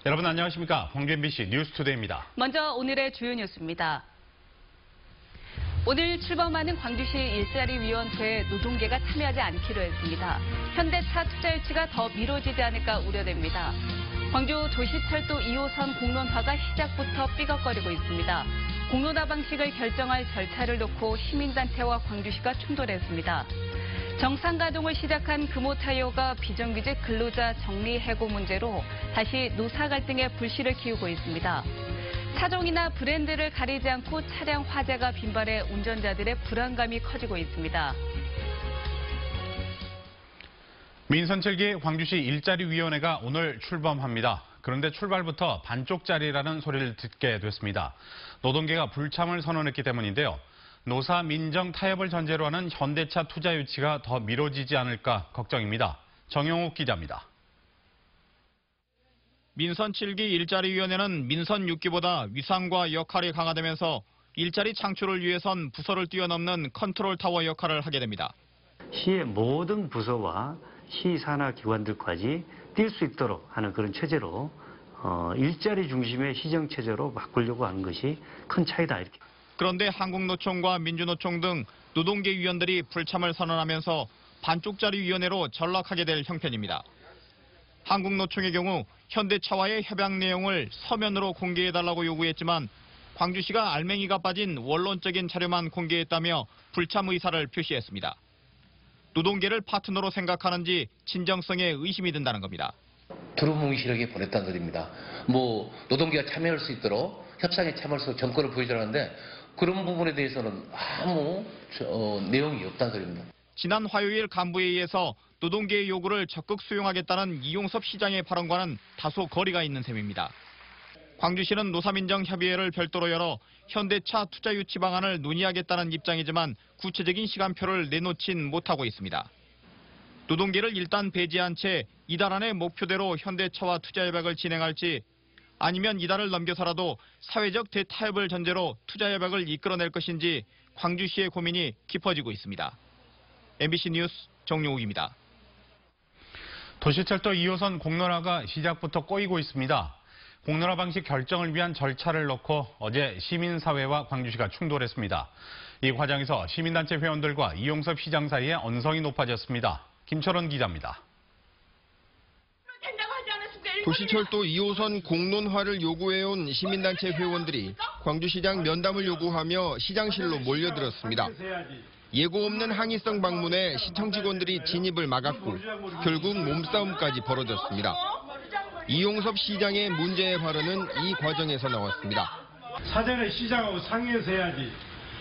여러분 안녕하십니까? 광주 MBC 뉴스투데이입니다. 먼저 오늘의 주요 뉴스입니다. 오늘 출범하는 광주시 일자리위원회에 노동계가 참여하지 않기로 했습니다. 현대차 투자 유치가 더 미뤄지지 않을까 우려됩니다. 광주 도시철도 2호선 공론화가 시작부터 삐걱거리고 있습니다. 공론화 방식을 결정할 절차를 놓고 시민단체와 광주시가 충돌했습니다. 정상 가동을 시작한 금호타이어가 비정규직 근로자 정리해고 문제로 다시 노사 갈등에 불씨를 키우고 있습니다. 차종이나 브랜드를 가리지 않고 차량 화재가 빈발해 운전자들의 불안감이 커지고 있습니다. 민선 7기 광주시 일자리위원회가 오늘 출범합니다. 그런데 출발부터 반쪽짜리라는 소리를 듣게 됐습니다. 노동계가 불참을 선언했기 때문인데요. 노사 민정 타협을 전제로 하는 현대차 투자 유치가 더 미뤄지지 않을까 걱정입니다. 정영욱 기자입니다. 민선 7기 일자리위원회는 민선 6기보다 위상과 역할이 강화되면서 일자리 창출을 위해선 부서를 뛰어넘는 컨트롤 타워 역할을 하게 됩니다. 시의 모든 부서와 시 산하 기관들까지 뛸 수 있도록 하는 그런 체제로 일자리 중심의 시정 체제로 바꾸려고 하는 것이 큰 차이다 이렇게. 그런데 한국노총과 민주노총 등 노동계 위원들이 불참을 선언하면서 반쪽짜리 위원회로 전락하게 될 형편입니다. 한국노총의 경우 현대차와의 협약 내용을 서면으로 공개해달라고 요구했지만 광주시가 알맹이가 빠진 원론적인 자료만 공개했다며 불참 의사를 표시했습니다. 노동계를 파트너로 생각하는지 진정성에 의심이 든다는 겁니다. 두루뭉실하게 보냈다는 소리입니다. 노동계가 참여할 수 있도록 협상에 참여할 수 있도록 정권을 보여주라는데 그런 부분에 대해서는 아무 내용이 없다는 소리입니다. 지난 화요일 간부회의에서 노동계의 요구를 적극 수용하겠다는 이용섭 시장의 발언과는 다소 거리가 있는 셈입니다. 광주시는 노사민정협의회를 별도로 열어 현대차 투자 유치 방안을 논의하겠다는 입장이지만 구체적인 시간표를 내놓진 못하고 있습니다. 노동계를 일단 배제한 채 이달 안에 목표대로 현대차와 투자 협약을 진행할지 아니면 이달을 넘겨서라도 사회적 대타협을 전제로 투자 협약을 이끌어낼 것인지 광주시의 고민이 깊어지고 있습니다. MBC 뉴스 정용욱입니다. 도시철도 2호선 공론화가 시작부터 꼬이고 있습니다. 공론화 방식 결정을 위한 절차를 놓고 어제 시민사회와 광주시가 충돌했습니다. 이 과정에서 시민단체 회원들과 이용섭 시장 사이에 언성이 높아졌습니다. 김철원 기자입니다. 도시철도 2호선 공론화를 요구해온 시민단체 회원들이 광주시장 면담을 요구하며 시장실로 몰려들었습니다. 예고 없는 항의성 방문에 시청 직원들이 진입을 막았고 결국 몸싸움까지 벌어졌습니다. 이용섭 시장의 문제의 발언은 이 과정에서 나왔습니다. 사전에 시장하고 상의해서 해야지.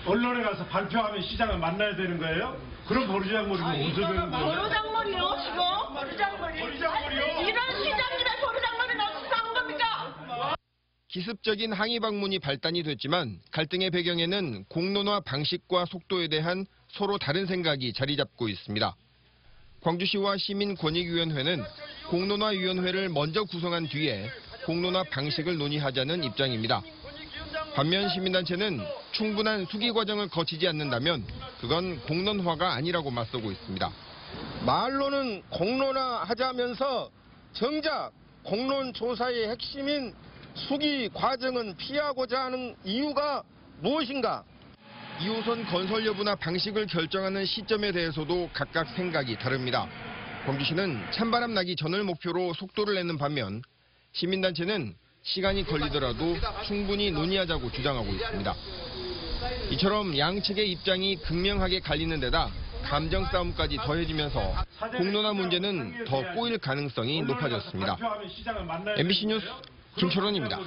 언론에 가서 발표하면 시장을 만나야 되는 거예요? 그럼 버르장머리고 어디서 배운 거예요? 버르장머리요 지금? 버르장머리? 이런 시장이라 버르장머리 어디서 한 겁니까? 기습적인 항의 방문이 발단이 됐지만 갈등의 배경에는 공론화 방식과 속도에 대한 서로 다른 생각이 자리 잡고 있습니다. 광주시와 시민권익위원회는 공론화위원회를 먼저 구성한 뒤에 공론화 방식을 논의하자는 입장입니다. 반면 시민단체는 충분한 수기 과정을 거치지 않는다면 그건 공론화가 아니라고 맞서고 있습니다. 말로는 공론화하자면서 정작 공론조사의 핵심인 수기 과정은 피하고자 하는 이유가 무엇인가? 2호선 건설 여부나 방식을 결정하는 시점에 대해서도 각각 생각이 다릅니다. 광주시는 찬바람 나기 전을 목표로 속도를 내는 반면 시민단체는 시간이 걸리더라도 충분히 논의하자고 주장하고 있습니다. 이처럼 양측의 입장이 극명하게 갈리는 데다 감정 싸움까지 더해지면서 공론화 문제는 더 꼬일 가능성이 높아졌습니다. MBC 뉴스 김철원입니다.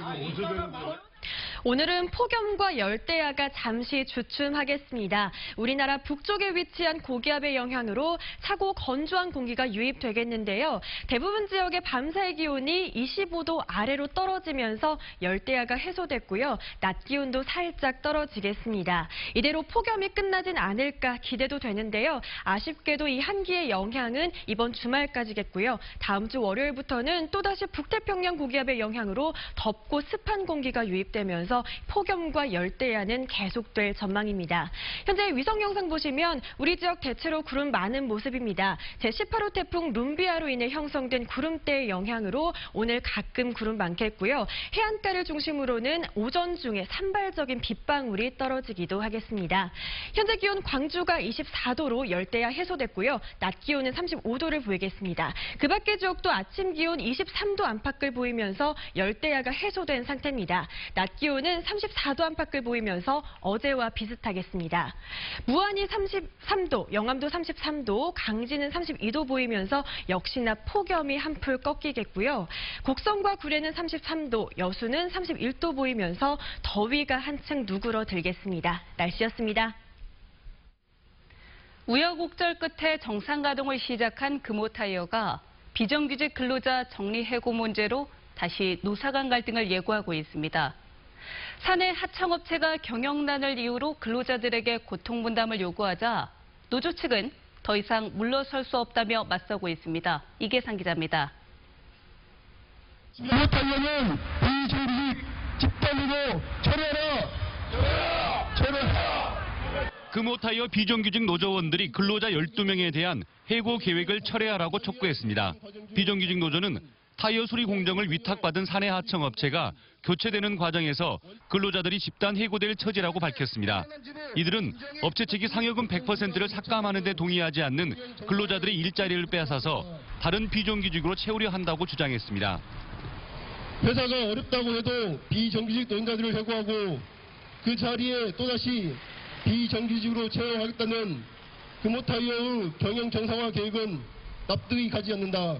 오늘은 폭염과 열대야가 잠시 주춤하겠습니다. 우리나라 북쪽에 위치한 고기압의 영향으로 차고 건조한 공기가 유입되겠는데요. 대부분 지역의 밤사이 기온이 25도 아래로 떨어지면서 열대야가 해소됐고요. 낮 기온도 살짝 떨어지겠습니다. 이대로 폭염이 끝나진 않을까 기대도 되는데요. 아쉽게도 이 한기의 영향은 이번 주말까지겠고요. 다음 주 월요일부터는 또다시 북태평양 고기압의 영향으로 덥고 습한 공기가 유입되면서 보이면서 폭염과 열대야는 계속될 전망입니다. 현재 위성 영상 보시면 우리 지역 대체로 구름 많은 모습입니다. 제18호 태풍 룸비아로 인해 형성된 구름대의 영향으로 오늘 가끔 구름 많겠고요. 해안가를 중심으로는 오전 중에 산발적인 빗방울이 떨어지기도 하겠습니다. 현재 기온 광주가 24도로 열대야 해소됐고요. 낮 기온은 35도를 보이겠습니다. 그 밖의 지역도 아침 기온 23도 안팎을 보이면서 열대야가 해소된 상태입니다. 낮 기온은 34도 안팎을 보이면서 어제와 비슷하겠습니다. 무안이 33도, 영암도 33도, 강진은 32도 보이면서 역시나 폭염이 한풀 꺾이겠고요. 곡성과 구례는 33도, 여수는 31도 보이면서 더위가 한층 누그러들겠습니다. 날씨였습니다. 우여곡절 끝에 정상 가동을 시작한 금호타이어가 비정규직 근로자 정리해고 문제로 다시 노사 간 갈등을 예고하고 있습니다. 사내 하청업체가 경영난을 이유로 근로자들에게 고통 분담을 요구하자 노조 측은 더 이상 물러설 수 없다며 맞서고 있습니다. 이계상 기자입니다. 금호타이어는 비정규직 집단으로 철회하라! 금호타이어 비정규직 노조원들이 근로자 12명에 대한 해고 계획을 철회하라고 촉구했습니다. 비정규직 노조는 타이어 수리 공정을 위탁받은 사내 하청업체가 교체되는 과정에서 근로자들이 집단 해고될 처지라고 밝혔습니다. 이들은 업체 측이 상여금 100%를 삭감하는 데 동의하지 않는 근로자들의 일자리를 빼앗아서 다른 비정규직으로 채우려 한다고 주장했습니다. 회사가 어렵다고 해도 비정규직 노동자들을 해고하고 그 자리에 또다시 비정규직으로 채용하겠다는 금호타이어의 경영 정상화 계획은 납득이 가지 않는다.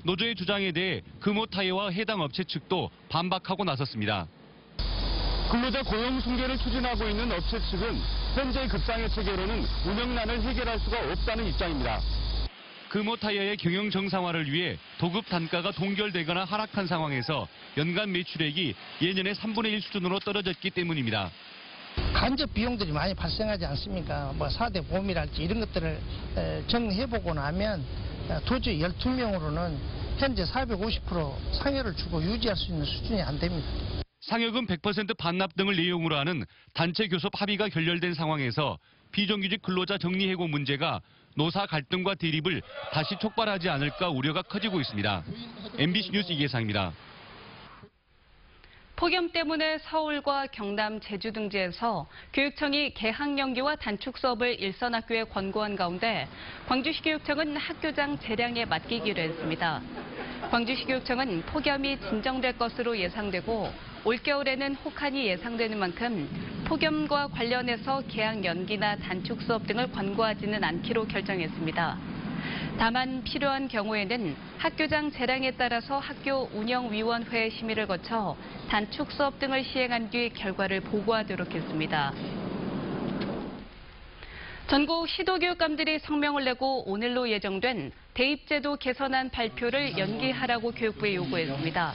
노조의 주장에 대해 금호타이어와 해당 업체 측도 반박하고 나섰습니다. 근로자 고용 승계를 추진하고 있는 업체 측은 현재 급상의 체계로는 운영난을 해결할 수가 없다는 입장입니다. 금호타이어의 경영 정상화를 위해 도급 단가가 동결되거나 하락한 상황에서 연간 매출액이 예년의 3분의 1 수준으로 떨어졌기 때문입니다. 간접 비용들이 많이 발생하지 않습니까? 뭐 4대 보험이랄지 이런 것들을 정리해보고 나면 도저히 12명으로는 현재 450% 상여를 주고 유지할 수 있는 수준이 안 됩니다. 상여금 100% 반납 등을 내용으로 하는 단체 교섭 합의가 결렬된 상황에서 비정규직 근로자 정리해고 문제가 노사 갈등과 대립을 다시 촉발하지 않을까 우려가 커지고 있습니다. MBC 뉴스 이계상입니다. 폭염 때문에 서울과 경남, 제주 등지에서 교육청이 개학 연기와 단축 수업을 일선 학교에 권고한 가운데 광주시 교육청은 학교장 재량에 맡기기로 했습니다. 광주시 교육청은 폭염이 진정될 것으로 예상되고 올겨울에는 혹한이 예상되는 만큼 폭염과 관련해서 개학 연기나 단축 수업 등을 권고하지는 않기로 결정했습니다. 다만 필요한 경우에는 학교장 재량에 따라서 학교 운영위원회 심의를 거쳐 단축 수업 등을 시행한 뒤 결과를 보고하도록 했습니다. 전국 시도교육감들이 성명을 내고 오늘로 예정된 대입제도 개선안 발표를 연기하라고 교육부에 요구했습니다.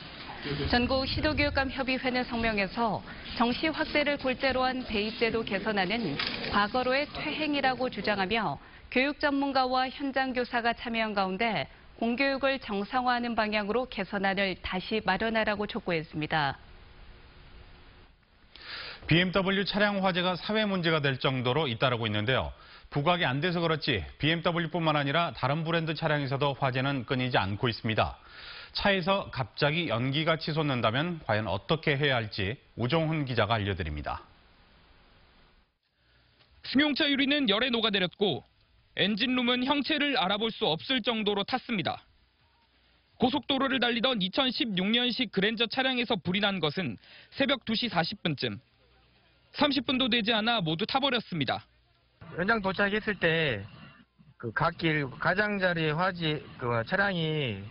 전국 시도교육감협의회는 성명에서 정시 확대를 골자로 한 대입제도 개선안은 과거로의 퇴행이라고 주장하며 교육 전문가와 현장 교사가 참여한 가운데 공교육을 정상화하는 방향으로 개선안을 다시 마련하라고 촉구했습니다. BMW 차량 화재가 사회 문제가 될 정도로 잇따르고 있는데요. 부각이 안 돼서 그렇지 BMW뿐만 아니라 다른 브랜드 차량에서도 화재는 끊이지 않고 있습니다. 차에서 갑자기 연기가 치솟는다면 과연 어떻게 해야 할지 우종훈 기자가 알려드립니다. 승용차 유리는 열에 녹아내렸고 엔진룸은 형체를 알아볼 수 없을 정도로 탔습니다. 고속도로를 달리던 2016년식 그랜저 차량에서 불이 난 것은 새벽 2시 40분쯤. 30분도 되지 않아 모두 타버렸습니다. 현장 도착했을 때 그 갓길 가장자리 차량이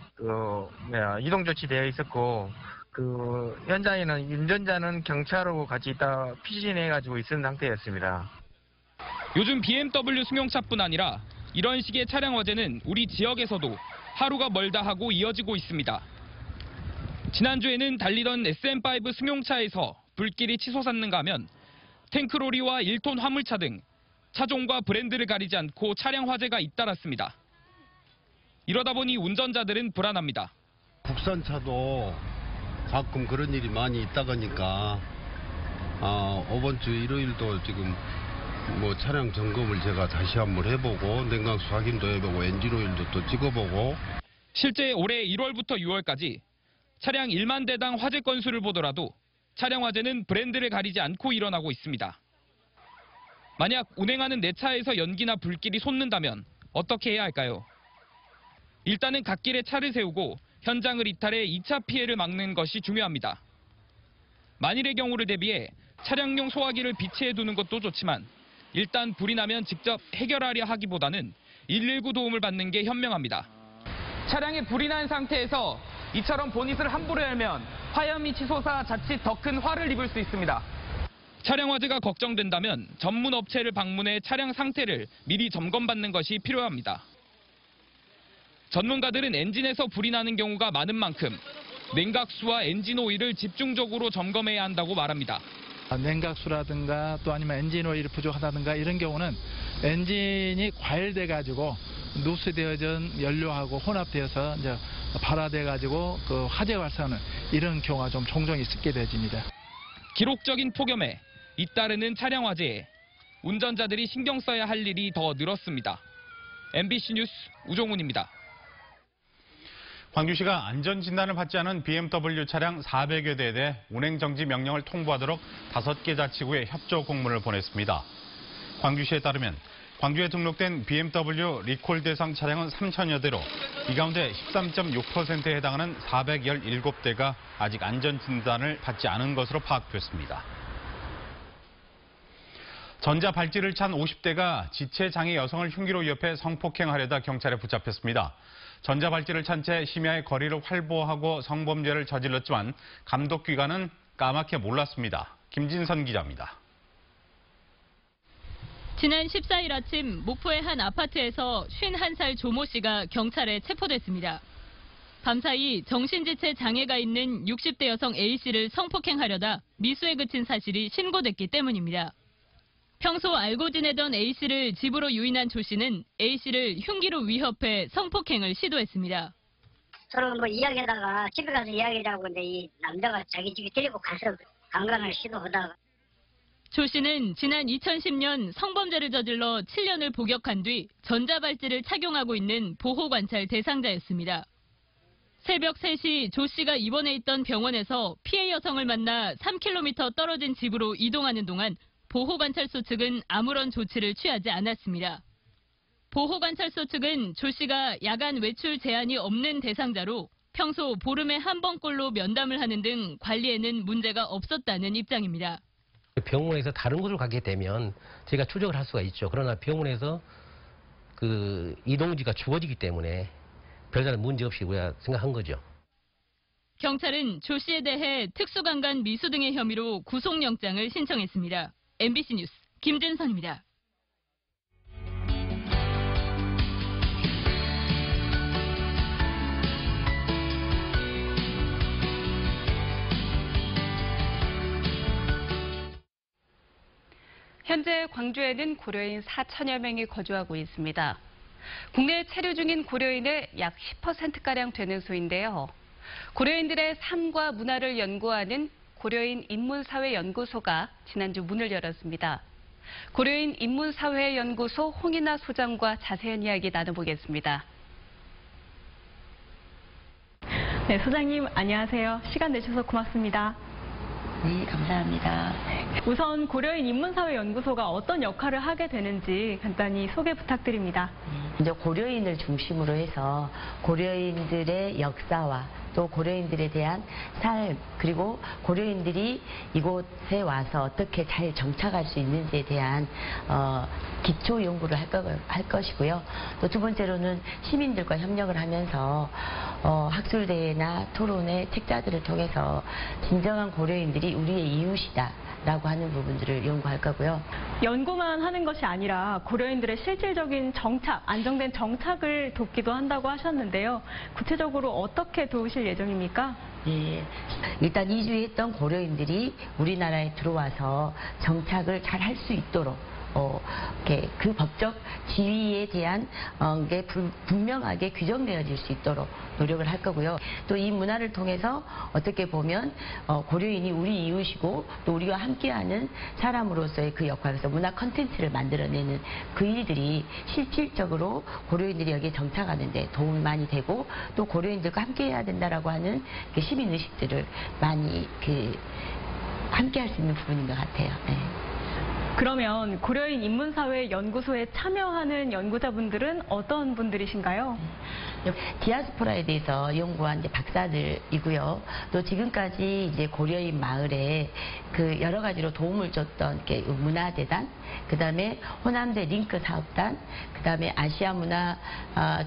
이동 조치되어 있었고 그 현장에는 운전자는 경찰하고 같이 있다 피신해가지고 있는 상태였습니다. 요즘 BMW 승용차뿐 아니라 이런 식의 차량 화재는 우리 지역에서도 하루가 멀다 하고 이어지고 있습니다. 지난주에는 달리던 SM5 승용차에서 불길이 치솟았는가 하면 탱크로리와 1톤 화물차 등 차종과 브랜드를 가리지 않고 차량 화재가 잇따랐습니다. 이러다 보니 운전자들은 불안합니다. 국산차도 가끔 그런 일이 많이 있다 보니까 이번 주 일요일도 지금 뭐 차량 점검을 제가 다시 한번 해보고 냉각수 확인도 해보고 엔진 오일도 또 찍어보고. 실제 올해 1월부터 6월까지 차량 1만 대당 화재 건수를 보더라도 차량 화재는 브랜드를 가리지 않고 일어나고 있습니다. 만약 운행하는 내 차에서 연기나 불길이 솟는다면 어떻게 해야 할까요? 일단은 갓길에 차를 세우고 현장을 이탈해 2차 피해를 막는 것이 중요합니다. 만일의 경우를 대비해 차량용 소화기를 비치해 두는 것도 좋지만 일단 불이 나면 직접 해결하려 하기보다는 119 도움을 받는 게 현명합니다. 차량에 불이 난 상태에서 이처럼 보닛을 함부로 열면 화염이 치솟아 자칫 더 큰 화를 입을 수 있습니다. 차량 화재가 걱정된다면 전문 업체를 방문해 차량 상태를 미리 점검받는 것이 필요합니다. 전문가들은 엔진에서 불이 나는 경우가 많은 만큼 냉각수와 엔진 오일을 집중적으로 점검해야 한다고 말합니다. 냉각수라든가 또 아니면 엔진 오일이 부족하다든가 이런 경우는 엔진이 과열돼 가지고 누수되어진 연료하고 혼합되어서 이제 발화돼 가지고 그 화재 발생하는 이런 경우가 좀 종종 있게 되집니다. 기록적인 폭염에 잇따르는 차량 화재에 운전자들이 신경 써야 할 일이 더 늘었습니다. MBC 뉴스 우종훈입니다. 광주시가 안전진단을 받지 않은 BMW 차량 400여 대에 대해 운행정지 명령을 통보하도록 5개 자치구에 협조 공문을 보냈습니다. 광주시에 따르면 광주에 등록된 BMW 리콜 대상 차량은 3천여 대로 이 가운데 13.6%에 해당하는 417대가 아직 안전진단을 받지 않은 것으로 파악됐습니다. 전자발찌를 찬 50대가 지체장애 여성을 흉기로 위협해 성폭행하려다 경찰에 붙잡혔습니다. 전자발찌를 찬 채 심야의 거리를 활보하고 성범죄를 저질렀지만 감독기관은 까맣게 몰랐습니다. 김진선 기자입니다. 지난 14일 아침 목포의 한 아파트에서 51살 조모 씨가 경찰에 체포됐습니다. 밤사이 정신지체 장애가 있는 60대 여성 A씨를 성폭행하려다 미수에 그친 사실이 신고됐기 때문입니다. 평소 알고 지내던 A씨를 집으로 유인한 조 씨는 A씨를 흉기로 위협해 성폭행을 시도했습니다. 서로 뭐 이야기하다가 집에 가서 이야기하자고 근데 이 남자가 자기 집에 데리고 가서 강간을 시도하다가 조 씨는 지난 2010년 성범죄를 저질러 7년을 복역한 뒤 전자발찌를 착용하고 있는 보호관찰 대상자였습니다. 새벽 3시 조 씨가 입원해 있던 병원에서 피해 여성을 만나 3km 떨어진 집으로 이동하는 동안 보호관찰소 측은 아무런 조치를 취하지 않았습니다. 보호관찰소 측은 조 씨가 야간 외출 제한이 없는 대상자로 평소 보름에 한 번꼴로 면담을 하는 등 관리에는 문제가 없었다는 입장입니다. 병원에서 다른 곳으로 가게 되면 저희가 추적을 할 수가 있죠. 그러나 병원에서 그 이동지가 주어지기 때문에 별다른 문제 없이 우리가 생각한 거죠. 경찰은 조 씨에 대해 특수강간 미수 등의 혐의로 구속영장을 신청했습니다. MBC 뉴스 김진선입니다. 현재 광주에는 고려인 4천여 명이 거주하고 있습니다. 국내에 체류 중인 고려인의 약 10%가량 되는 수인데요. 고려인들의 삶과 문화를 연구하는 고려인 인문사회연구소가 지난주 문을 열었습니다. 고려인 인문사회연구소 홍인아 소장과 자세한 이야기 나눠보겠습니다. 네, 소장님 안녕하세요. 시간 내주셔서 고맙습니다. 네, 감사합니다. 우선 고려인 인문사회연구소가 어떤 역할을 하게 되는지 간단히 소개 부탁드립니다. 이제 고려인을 중심으로 해서 고려인들의 역사와 또 고려인들에 대한 삶, 그리고 고려인들이 이곳에 와서 어떻게 잘 정착할 수 있는지에 대한 기초 연구를 할 것이고요. 또 두 번째로는 시민들과 협력을 하면서 학술대회나 토론회, 책자들을 통해서 진정한 고려인들이 우리의 이웃이다 라고 하는 부분들을 연구할 거고요. 연구만 하는 것이 아니라 고려인들의 실질적인 정착, 안정된 정착을 돕기도 한다고 하셨는데요. 구체적으로 어떻게 도우실 예정입니까? 예, 일단 이주했던 고려인들이 우리나라에 들어와서 정착을 잘 할 수 있도록 이렇게 그 법적 지위에 대한 게 분명하게 규정되어질 수 있도록 노력을 할 거고요. 또 이 문화를 통해서 어떻게 보면 고려인이 우리 이웃이고 또 우리와 함께하는 사람으로서의 그 역할에서 문화 컨텐츠를 만들어내는 그 일들이 실질적으로 고려인들이 여기에 정착하는 데 도움이 많이 되고 또 고려인들과 함께해야 된다라고 하는 그 시민의식들을 많이 함께할 수 있는 부분인 것 같아요. 네. 그러면 고려인 인문사회 연구소에 참여하는 연구자분들은 어떤 분들이신가요? 디아스포라에 대해서 연구한 이제 박사들이고요. 또 지금까지 이제 고려인 마을에 그 여러 가지로 도움을 줬던 문화재단, 그다음에 호남대 링크 사업단, 그다음에 아시아 문화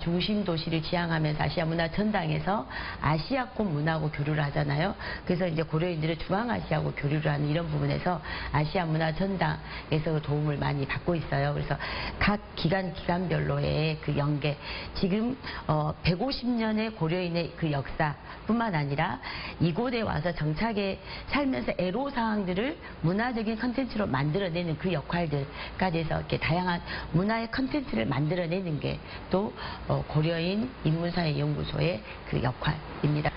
중심 도시를 지향하면서 아시아 문화 전당에서 아시아권 문화하고 교류를 하잖아요. 그래서 이제 고려인들은 중앙아시아하고 교류를 하는 이런 부분에서 아시아 문화 전당에서 도움을 많이 받고 있어요. 그래서 각 기간별로의 그 연계, 지금 150년의 고려인의 그 역사뿐만 아니라 이곳에 와서 정착에 살면서 애로사항들을 문화적인 컨텐츠로 만들어내는 그 역할들까지 해서 이렇게 다양한 문화의 컨텐츠를 만들어내는 게 또 고려인 인문사회 연구소의 그 역할입니다.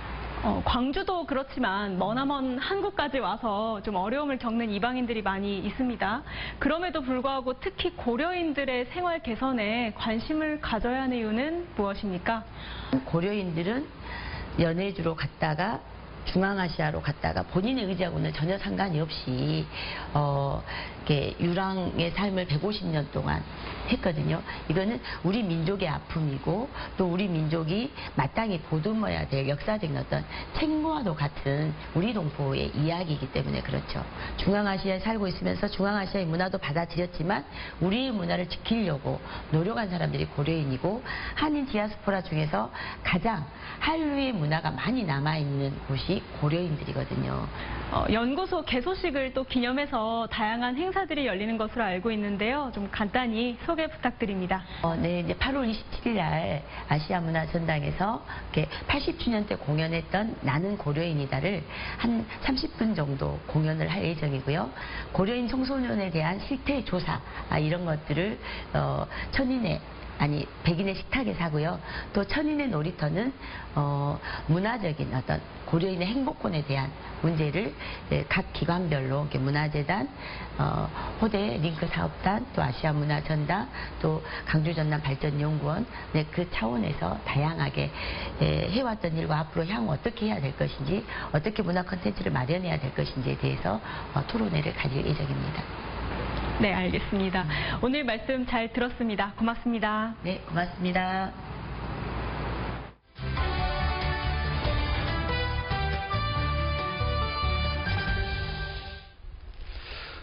광주도 그렇지만 머나먼 한국까지 와서 좀 어려움을 겪는 이방인들이 많이 있습니다. 그럼에도 불구하고 특히 고려인들의 생활 개선에 관심을 가져야 하는 이유는 무엇입니까? 고려인들은 연해주로 갔다가 중앙아시아로 갔다가 본인의 의지하고는 전혀 상관이 없이 유랑의 삶을 150년 동안 했거든요. 이거는 우리 민족의 아픔이고 또 우리 민족이 마땅히 보듬어야 될 역사적인 어떤 책무와도 같은 우리 동포의 이야기이기 때문에 그렇죠. 중앙아시아에 살고 있으면서 중앙아시아의 문화도 받아들였지만 우리의 문화를 지키려고 노력한 사람들이 고려인이고 한인 디아스포라 중에서 가장 한류의 문화가 많이 남아있는 곳이 고려인들이거든요. 연구소 개소식을 또 기념해서 다양한 행사들이 열리는 것으로 알고 있는데요. 좀 간단히 소개 부탁드립니다. 네, 이제 8월 27일 날 아시아 문화 전당에서 80주년 때 공연했던 나는 고려인이다를 한 30분 정도 공연을 할 예정이고요. 고려인 청소년에 대한 실태 조사 이런 것들을 백인의 식탁에서 하고요. 또 천인의 놀이터는 문화적인 어떤 고려인의 행복권에 대한 문제를 각 기관별로 문화재단, 호대 링크 사업단, 또 아시아 문화 전당, 또 강주 전남 발전연구원 그 차원에서 다양하게 해왔던 일과 앞으로 향후 어떻게 해야 될 것인지, 어떻게 문화 콘텐츠를 마련해야 될 것인지에 대해서 토론회를 가질 예정입니다. 네, 알겠습니다. 오늘 말씀 잘 들었습니다. 고맙습니다. 네, 고맙습니다.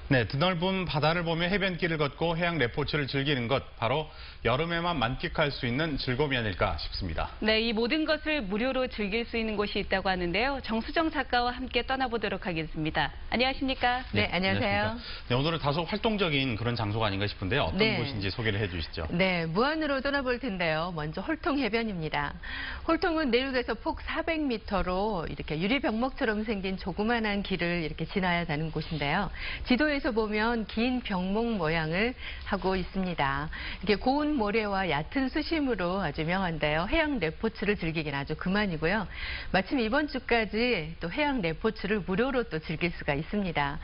네, 드넓은 바다를 보며 해변길을 걷고 해양 레포츠를 즐기는 것, 바로 여름에만 만끽할 수 있는 즐거움이 아닐까 싶습니다. 네, 이 모든 것을 무료로 즐길 수 있는 곳이 있다고 하는데요. 정수정 작가와 함께 떠나보도록 하겠습니다. 안녕하십니까? 네, 안녕하세요. 네, 오늘은 다소 활동적인 그런 장소가 아닌가 싶은데요. 어떤 곳인지 소개를 해주시죠. 네, 무안으로 떠나볼 텐데요. 먼저 홀통 해변입니다. 홀통은 내륙에서 폭 400m로 이렇게 유리병목처럼 생긴 조그만한 길을 이렇게 지나야 하는 곳인데요. 지도에서 보면 긴 병목 모양을 하고 있습니다. 이게 고운 모래와 얕은 수심으로 아주 명한데요. 해양 레포츠를 즐기기는 아주 그만이고요. 마침 이번 주까지 또 해양 레포츠를 무료로 또 즐길 수가 있습니다.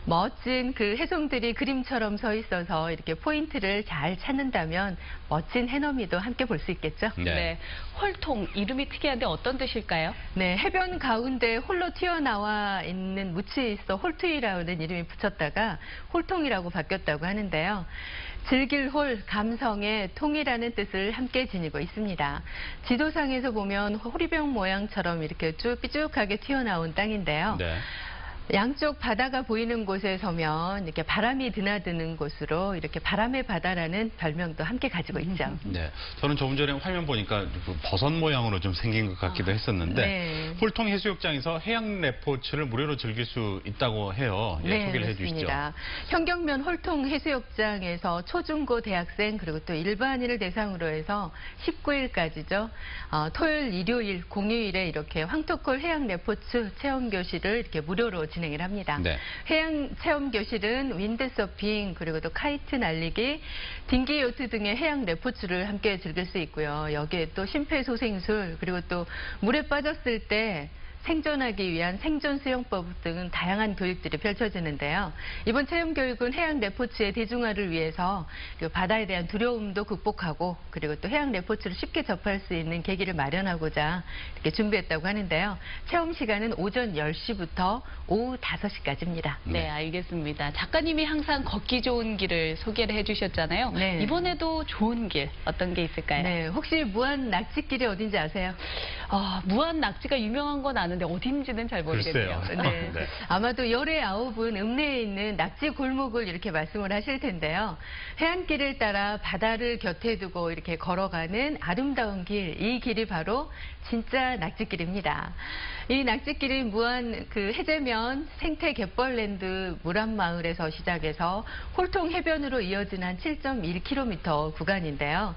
멋진 그 해송들이 그림처럼 서 있어서 이렇게 포인트를 잘 찾는다면 멋진 해넘이도 함께 볼 수 있겠죠. 네. 홀통, 이름이 특이한데 어떤 뜻일까요? 네, 해변 가운데 홀로 튀어나와 있는 묻혀 있어 홀트이라는 이름이 붙였다가 홀통이라고 바뀌었다고 하는데요. 즐길 홀, 감성의 통이라는 뜻을 함께 지니고 있습니다. 지도상에서 보면 호리병 모양처럼 이렇게 쭉 삐죽하게 튀어나온 땅인데요. 네. 양쪽 바다가 보이는 곳에 서면 이렇게 바람이 드나드는 곳으로 이렇게 바람의 바다라는 별명도 함께 가지고 있죠. 네, 저는 조금 전에 화면 보니까 버섯 모양으로 좀 생긴 것 같기도 했었는데 네. 홀통 해수욕장에서 해양 레포츠를 무료로 즐길 수 있다고 해요. 네, 소개를 그렇습니다. 해주시죠. 현경면 홀통 해수욕장에서 초중고 대학생 그리고 또 일반인을 대상으로 해서 19일까지죠. 토요일, 일요일, 공휴일에 이렇게 황토콜 해양 레포츠 체험 교실을 이렇게 무료로 진행을 합니다. 네. 해양 체험 교실은 윈드서핑 그리고 또 카이트 날리기, 딩기 요트 등의 해양 레포츠를 함께 즐길 수 있고요. 여기에 또 심폐소생술 그리고 또 물에 빠졌을 때 생존하기 위한 생존 수영법 등 다양한 교육들이 펼쳐지는데요. 이번 체험 교육은 해양 레포츠의 대중화를 위해서 그리고 바다에 대한 두려움도 극복하고 그리고 또 해양 레포츠를 쉽게 접할 수 있는 계기를 마련하고자 이렇게 준비했다고 하는데요. 체험 시간은 오전 10시부터 오후 5시까지입니다. 네, 알겠습니다. 작가님이 항상 걷기 좋은 길을 소개를 해주셨잖아요. 네. 이번에도 좋은 길 어떤 게 있을까요? 네, 혹시 무안 낙지길이 어딘지 아세요? 무안 낙지가 유명한 건 아는데 어딘지는 잘 모르겠네요. 글쎄요. 네. 네. 아마도 열의 아홉은 읍내에 있는 낙지 골목을 이렇게 말씀을 하실 텐데요. 해안길을 따라 바다를 곁에 두고 이렇게 걸어가는 아름다운 길, 이 길이 바로 진짜 낙지길입니다. 이 낙지길이 무안 해제면 생태 갯벌랜드 무란마을에서 시작해서 홀통 해변으로 이어지는 한 7.1km 구간인데요.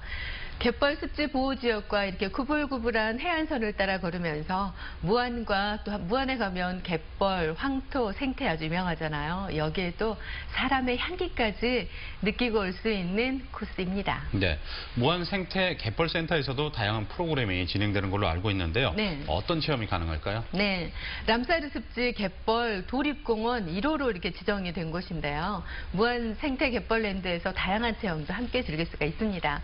갯벌 습지 보호 지역과 이렇게 구불구불한 해안선을 따라 걸으면서 무안과 또 무안에 가면 갯벌, 황토, 생태 아주 유명하잖아요. 여기에 또 사람의 향기까지 느끼고 올 수 있는 코스입니다. 네, 무안 생태 갯벌센터에서도 다양한 프로그램이 진행되는 걸로 알고 있는데요. 네. 어떤 체험이 가능할까요? 네, 람사르 습지 갯벌 도립공원 1호로 이렇게 지정이 된 곳인데요. 무안 생태 갯벌랜드에서 다양한 체험도 함께 즐길 수가 있습니다.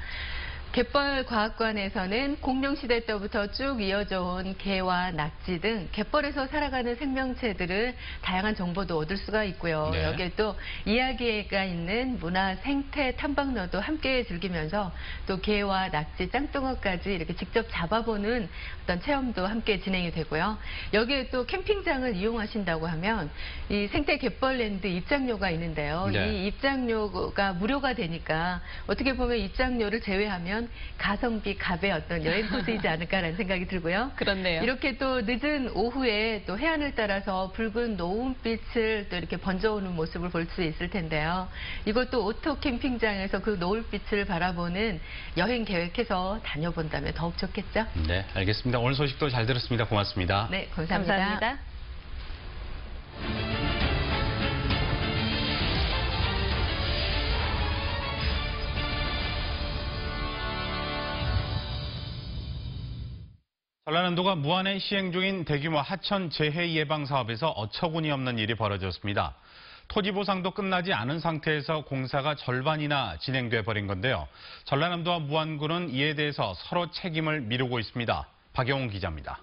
갯벌과학관에서는 공룡시대 때부터 쭉 이어져 온 개와 낙지 등 갯벌에서 살아가는 생명체들을 다양한 정보도 얻을 수가 있고요. 네. 여기에 또 이야기가 있는 문화 생태 탐방로도 함께 즐기면서 또 개와 낙지, 짱뚱어까지 이렇게 직접 잡아보는 어떤 체험도 함께 진행이 되고요. 여기에 또 캠핑장을 이용하신다고 하면 이 생태 갯벌랜드 입장료가 있는데요. 네. 이 입장료가 무료가 되니까 어떻게 보면 입장료를 제외하면 가성비 갑의 어떤 여행 코스이지 않을까라는 생각이 들고요. 그렇네요. 이렇게 또 늦은 오후에 또 해안을 따라서 붉은 노을빛을 또 이렇게 번져오는 모습을 볼 수 있을 텐데요. 이것도 오토 캠핑장에서 그 노을빛을 바라보는 여행 계획해서 다녀본다면 더욱 좋겠죠? 네, 알겠습니다. 오늘 소식도 잘 들었습니다. 고맙습니다. 네, 감사합니다. 감사합니다. 전라남도가 무안에 시행 중인 대규모 하천 재해 예방 사업에서 어처구니 없는 일이 벌어졌습니다. 토지 보상도 끝나지 않은 상태에서 공사가 절반이나 진행돼 버린 건데요. 전라남도와 무안군은 이에 대해서 서로 책임을 미루고 있습니다. 박영훈 기자입니다.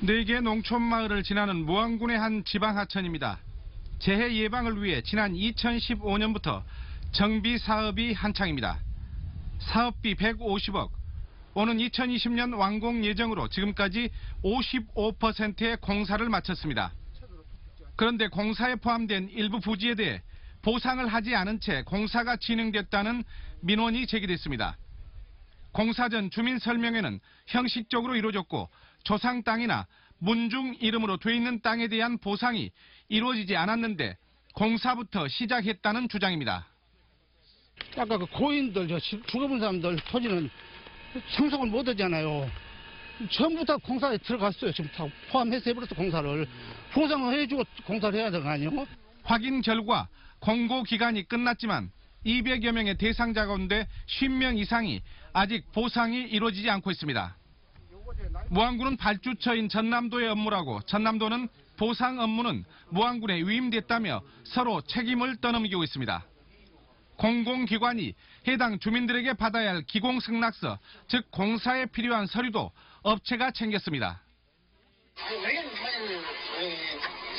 4개 농촌 마을을 지나는 무안군의 한 지방 하천입니다. 재해 예방을 위해 지난 2015년부터 정비 사업이 한창입니다. 사업비 150억. 오는 2020년 완공 예정으로 지금까지 55%의 공사를 마쳤습니다. 그런데 공사에 포함된 일부 부지에 대해 보상을 하지 않은 채 공사가 진행됐다는 민원이 제기됐습니다. 공사 전 주민 설명회는 형식적으로 이루어졌고 조상 땅이나 문중 이름으로 돼 있는 땅에 대한 보상이 이루어지지 않았는데 공사부터 시작했다는 주장입니다. 아까 그 고인들, 죽어본 사람들 토지는 상속을 못 하잖아요. 전부 다 공사에 들어갔어요. 지금 다 포함해서 해버렸어, 공사를. 보상을 해주고 공사를 해야 되는 거 아니에요? 확인 결과 공고 기간이 끝났지만 200여 명의 대상자 가운데 50명 이상이 아직 보상이 이루어지지 않고 있습니다. 무안군은 발주처인 전남도의 업무라고 전남도는 보상 업무는 무안군에 위임됐다며 서로 책임을 떠넘기고 있습니다. 공공기관이 해당 주민들에게 받아야 할 기공승낙서, 즉 공사에 필요한 서류도 업체가 챙겼습니다. 원래는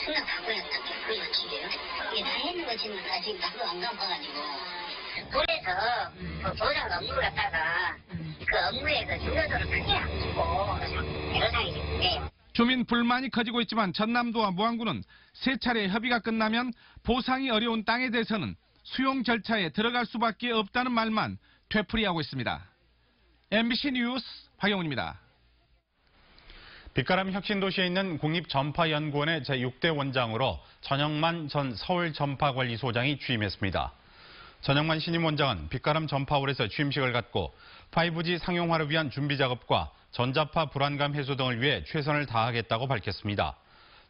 승낙 갖고 해서 그거 지게요. 이게 다 했는 거 지금 아직 나도 안 가봐가지고. 그래서 보상 업무를 갖다가 그 업무에서 중요도를 크게 안 주고 여상이 됐는데. 주민 불만이 커지고 있지만 전남도와 무안군은 세 차례 협의가 끝나면 보상이 어려운 땅에 대해서는 수용 절차에 들어갈 수밖에 없다는 말만 되풀이하고 있습니다. MBC 뉴스 박영훈입니다. 빛가람 혁신도시에 있는 국립전파연구원의 제6대 원장으로 전영만 전 서울전파관리소장이 취임했습니다. 전영만 신임 원장은 빛가람 전파홀에서 취임식을 갖고 5G 상용화를 위한 준비 작업과 전자파 불안감 해소 등을 위해 최선을 다하겠다고 밝혔습니다.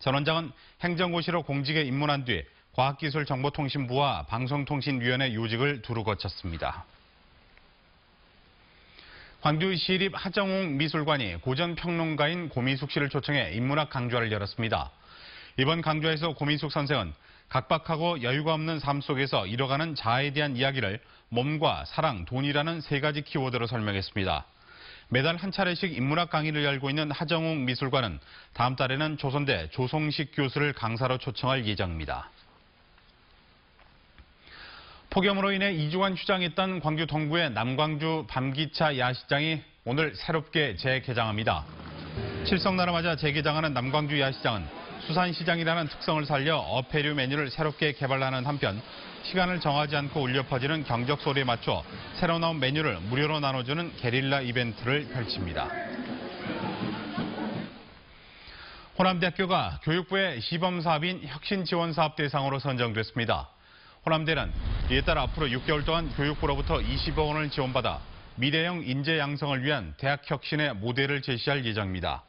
전 원장은 행정고시로 공직에 입문한 뒤 과학기술정보통신부와 방송통신위원회 요직을 두루 거쳤습니다. 광주시립 하정웅 미술관이 고전평론가인 고미숙 씨를 초청해 인문학 강좌를 열었습니다. 이번 강좌에서 고미숙 선생은 각박하고 여유가 없는 삶 속에서 이뤄가는 자아에 대한 이야기를 몸과 사랑, 돈이라는 세 가지 키워드로 설명했습니다. 매달 한 차례씩 인문학 강의를 열고 있는 하정웅 미술관은 다음 달에는 조선대 조송식 교수를 강사로 초청할 예정입니다. 폭염으로 인해 2주간 휴장했던 광주 동구의 남광주 밤기차 야시장이 오늘 새롭게 재개장합니다. 칠성날을 맞아 재개장하는 남광주 야시장은 수산시장이라는 특성을 살려 어패류 메뉴를 새롭게 개발하는 한편 시간을 정하지 않고 울려 퍼지는 경적 소리에 맞춰 새로 나온 메뉴를 무료로 나눠주는 게릴라 이벤트를 펼칩니다. 호남대학교가 교육부의 시범사업인 혁신지원사업 대상으로 선정됐습니다. 호남대는 이에 따라 앞으로 6개월 동안 교육부로부터 20억 원을 지원받아 미래형 인재 양성을 위한 대학 혁신의 모델을 제시할 예정입니다.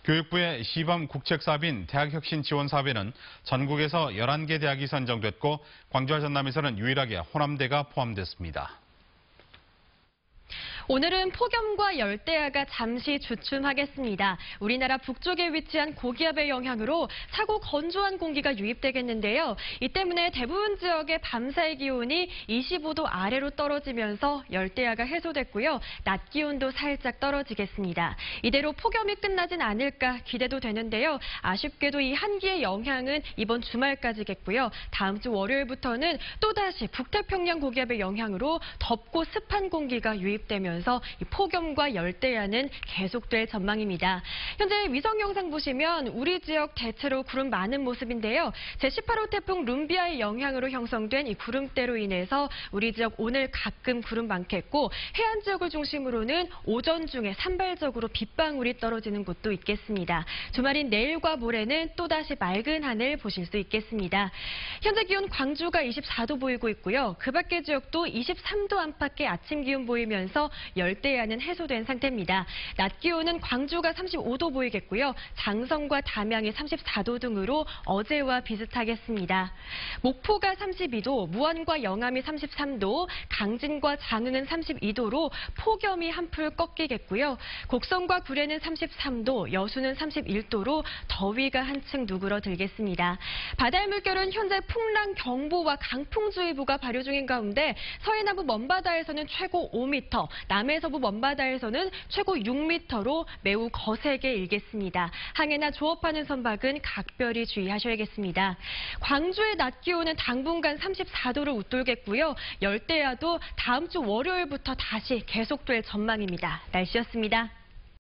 교육부의 시범 국책사업인 대학혁신지원사업에는 전국에서 11개 대학이 선정됐고 광주와 전남에서는 유일하게 호남대가 포함됐습니다. 오늘은 폭염과 열대야가 잠시 주춤하겠습니다. 우리나라 북쪽에 위치한 고기압의 영향으로 차고 건조한 공기가 유입되겠는데요. 이 때문에 대부분 지역의 밤사이 기온이 25도 아래로 떨어지면서 열대야가 해소됐고요. 낮 기온도 살짝 떨어지겠습니다. 이대로 폭염이 끝나진 않을까 기대도 되는데요. 아쉽게도 이 한기의 영향은 이번 주말까지겠고요. 다음 주 월요일부터는 또다시 북태평양 고기압의 영향으로 덥고 습한 공기가 유입되면서 이 폭염과 열대야는 계속될 전망입니다. 현재 위성 영상 보시면 우리 지역 대체로 구름 많은 모습인데요. 제18호 태풍 룸비아의 영향으로 형성된 이 구름대로 인해서 우리 지역 오늘 가끔 구름 많겠고 해안 지역을 중심으로는 오전 중에 산발적으로 빗방울이 떨어지는 곳도 있겠습니다. 주말인 내일과 모레는 또다시 맑은 하늘 보실 수 있겠습니다. 현재 기온 광주가 24도 보이고 있고요. 그 밖의 지역도 23도 안팎의 아침 기온 보이면서 열대야는 해소된 상태입니다. 낮 기온은 광주가 35도 보이겠고요. 장성과 담양이 34도 등으로 어제와 비슷하겠습니다. 목포가 32도, 무안과 영암이 33도, 강진과 장흥은 32도로 폭염이 한풀 꺾이겠고요. 곡성과 구례는 33도, 여수는 31도로 더위가 한층 누그러들겠습니다. 바다의 물결은 현재 풍랑 경보와 강풍주의보가 발효 중인 가운데 서해남부 먼바다에서는 최고 5m, 남해서부 먼바다에서는 최고 6m로 매우 거세게 일겠습니다. 항해나 조업하는 선박은 각별히 주의하셔야겠습니다. 광주의 낮 기온은 당분간 34도를 웃돌겠고요. 열대야도 다음 주 월요일부터 다시 계속될 전망입니다. 날씨였습니다.